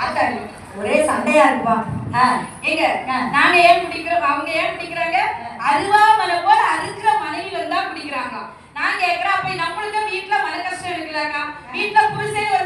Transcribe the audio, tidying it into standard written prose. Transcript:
ஆத்தாடி ஒரே சண்டையா இருக்குப்பா. எங்க நாங்க ஏன் பிடிக்கிறோம், அவங்க ஏன் பிடிக்கிறாங்க? அருவாமலை போல அறுக்கிற மனைவி வந்தா பிடிக்கிறாங்க. நான் கேட்கிறேன், அப்ப நம்மளுக்கு வீட்டுல மன கஷ்டம் இருக்குதாக்கா? வீட்டுல புருஷன் ஒரு